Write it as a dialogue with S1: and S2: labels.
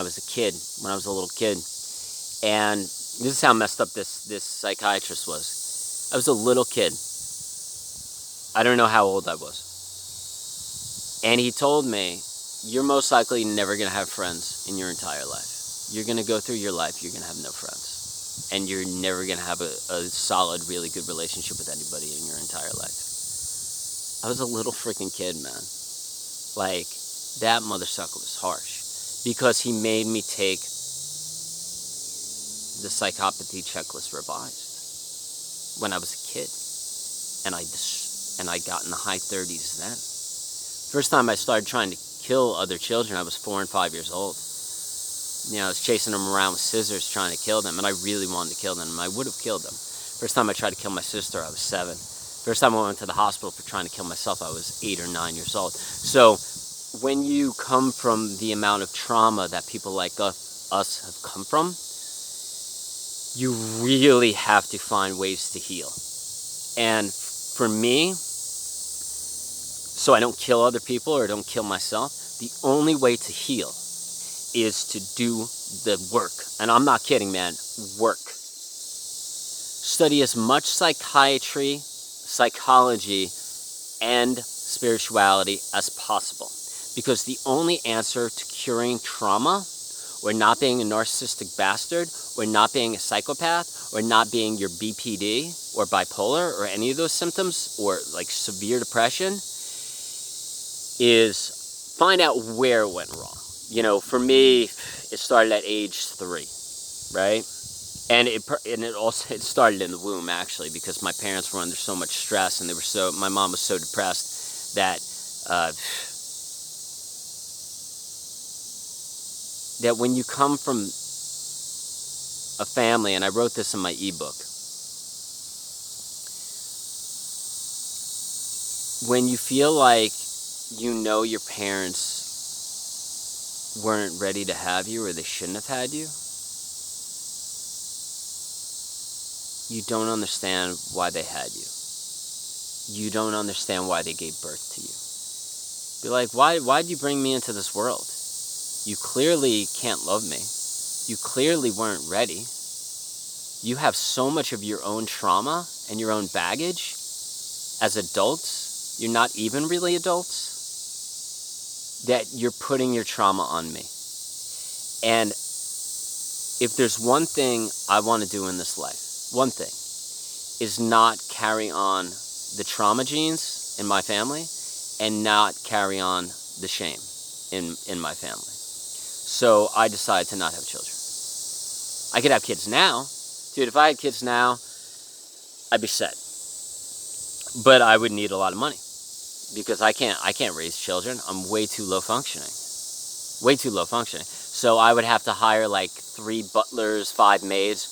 S1: I was a kid, when I was a little kid. And this is how messed up this psychiatrist was. I was a little kid. I don't know how old I was. And he told me, you're most likely never going to have friends in your entire life. You're going to go through your life, you're going to have no friends. And you're never going to have a solid, really good relationship with anybody in your entire life. I was a little freaking kid, man. Like, that motherfucker was harsh. Because he made me take the psychopathy checklist revised when I was a kid. And I got in the high 30s then. First time I started trying to kill other children, I was 4 and 5 years old. I was chasing them around with scissors trying to kill them, and I really wanted to kill them, and I would have killed them. First time I tried to kill my sister, I was 7. First time I went to the hospital for trying to kill myself, I was 8 or 9 years old. So when you come from the amount of trauma that people like us have come from, you really have to find ways to heal. And for me, so I don't kill other people or don't kill myself, the only way to heal is to do the work. And I'm not kidding, man. Work. Study as much psychiatry, psychology, and spirituality as possible. Because the only answer to curing trauma, or not being a narcissistic bastard, or not being a psychopath, or not being your BPD, or bipolar, or any of those symptoms, or like severe depression, is find out where it went wrong. For me, it started at age 3, right? And it started in the womb, actually, because my parents were under so much stress, and my mom was so depressed that that when you come from a family, and I wrote this in my ebook, when you feel like your parents weren't ready to have you, or they shouldn't have had you, you don't understand why they had you. You don't understand why they gave birth to you. Be like, why'd you bring me into this world? You clearly can't love me. You clearly weren't ready. You have so much of your own trauma and your own baggage as adults. You're not even really adults. That you're putting your trauma on me. And if there's one thing I want to do in this life, one thing, is not carry on the trauma genes in my family and not carry on the shame in my family. So I decided to not have children. I could have kids now. Dude, if I had kids now, I'd be set. But I would need a lot of money. Because I can't raise children. I'm way too low functioning. Way too low functioning. So I would have to hire like 3 butlers, 5 maids,